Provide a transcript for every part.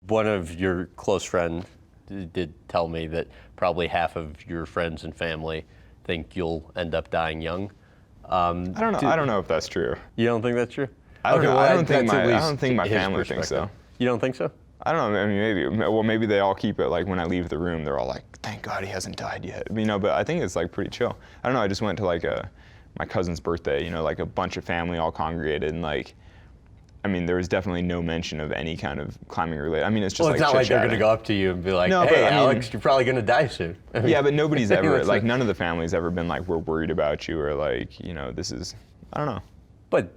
one of your close friends did tell me that probably half of your friends and family think you'll end up dying young. I don't know. I don't know if that's true. You don't think that's true? I don't know. Well, I don't that's think my his family thinks so. You don't think so? I don't know. I mean, maybe. Well, maybe they all keep it like when I leave the room, they're all like, "Thank God he hasn't died yet." You know, but I think it's like pretty chill. I don't know. I just went to like my cousin's birthday. You know, like a bunch of family all congregated, and like, I mean, there was definitely no mention of any kind of climbing related. I mean, it's just well, like it's not like they're chit-chatting. going to go up to you and be like, No, "Hey, but, I mean, Alex, you're probably going to die soon." I mean, Yeah, but nobody's ever like a- none of the families ever been like, "We're worried about you," or like, you know, this is. I don't know. But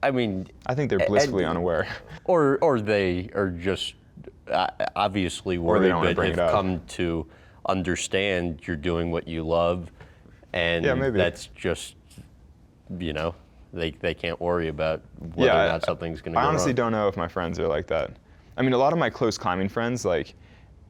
I mean, I think they're blissfully unaware. or they are just obviously they worried, don't wanna but bring have it up. come to understand you're doing what you love, and Yeah, maybe. that's just, you know, they can't worry about whether or not something's going to go I honestly wrong. don't know if my friends are like that. I mean, a lot of my close climbing friends like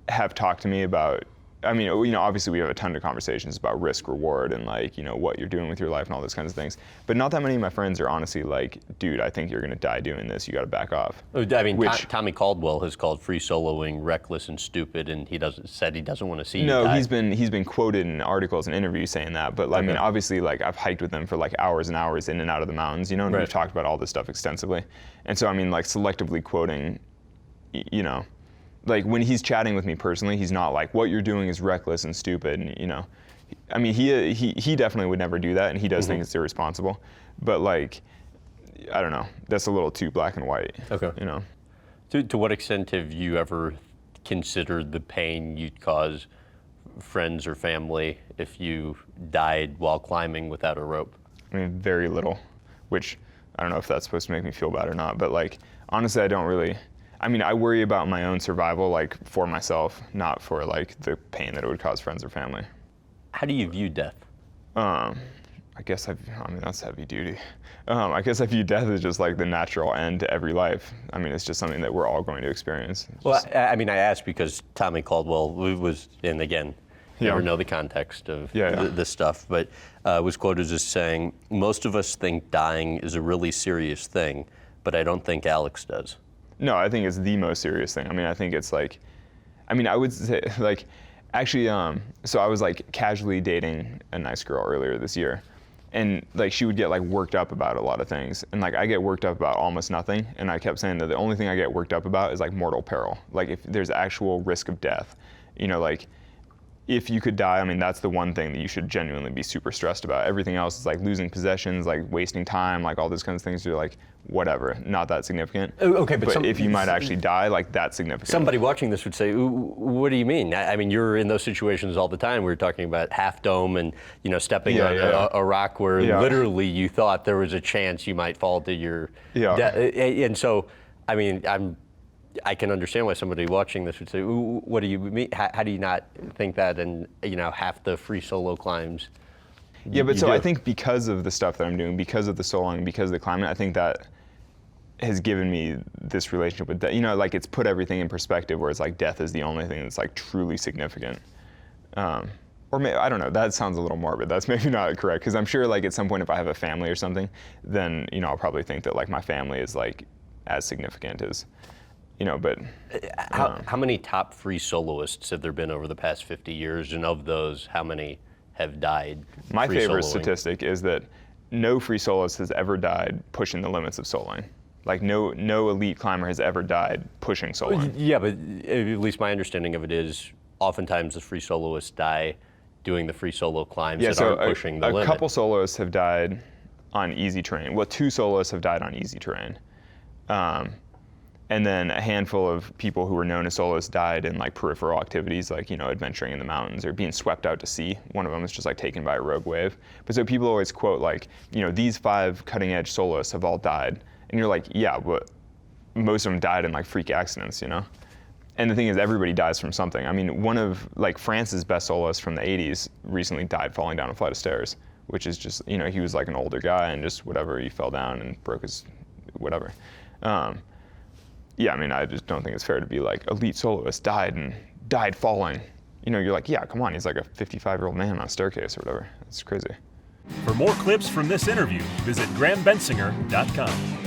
have talked to me about. I mean, you know, obviously we have a ton of conversations about risk, reward, and like, you know, what you're doing with your life and all those kinds of things. But not that many of my friends are honestly like, dude, I think you're gonna die doing this. You got to back off. I mean, Which- Tommy Caldwell has called free soloing reckless and stupid, and said he doesn't want to see you No, die. he's been quoted in articles and interviews saying that. But I mean, obviously, like I've hiked with them for like hours and hours in and out of the mountains, you know, and Right. we've talked about all this stuff extensively. And so I mean, like selectively quoting, you know, like when he's chatting with me personally, he's not like, what you're doing is reckless and stupid, and you know, I mean, he definitely would never do that, and he does think it's irresponsible. But like, I don't know, that's a little too black and white. Okay. You know. To what extent have you ever considered the pain you'd cause friends or family if you died while climbing without a rope? I mean, very little, which I don't know if that's supposed to make me feel bad or not, but like, honestly, I don't really, I mean, I worry about my own survival, like for myself, not for like the pain that it would cause friends or family. How do you view death? I mean, that's heavy duty. I guess I view death as just like the natural end to every life. I mean, it's just something that we're all going to experience. Well, I mean, I asked because Tommy Caldwell was, and again, you Yeah. never know the context of Yeah. this stuff, but was quoted as saying, most of us think dying is a really serious thing, but I don't think Alex does. No, I think it's the most serious thing. I mean, I think it's like, I mean, I would say like, actually, so I was like casually dating a nice girl earlier this year, and like she would get like worked up about a lot of things, and like I get worked up about almost nothing, and I kept saying that the only thing I get worked up about is like mortal peril, like if there's actual risk of death, you know, like if you could die, I mean, that's the one thing that you should genuinely be super stressed about. Everything else is like losing possessions, like wasting time, like all those kinds of things. You're like, whatever, not that significant. Okay, but if you might actually die, like that's significant. Somebody watching this would say, what do you mean? I mean, you're in those situations all the time. We were talking about Half Dome and, you know, stepping on a rock where literally you thought there was a chance you might fall to your death. And so, I mean, I can understand why somebody watching this would say, what do you mean? How do you not think that? And, you know, half the free solo climbs. Yeah, but so do. I think because of the stuff that I'm doing, because of the soloing, because of the climbing, I think that has given me this relationship with death. You know, like it's put everything in perspective where it's like death is the only thing that's like truly significant. Or maybe, I don't know, that sounds a little morbid. That's maybe not correct, because I'm sure like at some point if I have a family or something, then, you know, I'll probably think that like my family is like as significant as, you know, but. How many top free soloists have there been over the past 50 years? And of those, how many have died? My free favorite soloing? statistic is that no free soloist has ever died pushing the limits of soloing. Like no elite climber has ever died pushing soloing. Yeah, but at least my understanding of it is oftentimes the free soloists die doing the free solo climbs that aren't pushing the limit. A couple soloists have died on easy terrain. Well, 2 soloists have died on easy terrain. And then a handful of people who were known as soloists died in like peripheral activities, like, you know, adventuring in the mountains or being swept out to sea. One of them was just like taken by a rogue wave. But so people always quote like, you know, these 5 cutting edge soloists have all died. And you're like, yeah, but most of them died in like freak accidents, you know? And the thing is, everybody dies from something. I mean, one of like France's best soloists from the 80s recently died falling down a flight of stairs, which is just, you know, he was like an older guy and just whatever, he fell down and broke his whatever. Yeah, I mean, I just don't think it's fair to be like, elite soloist died falling. You know, you're like, yeah, come on, he's like a 55-year-old man on a staircase or whatever. It's crazy. For more clips from this interview, visit GrahamBensinger.com.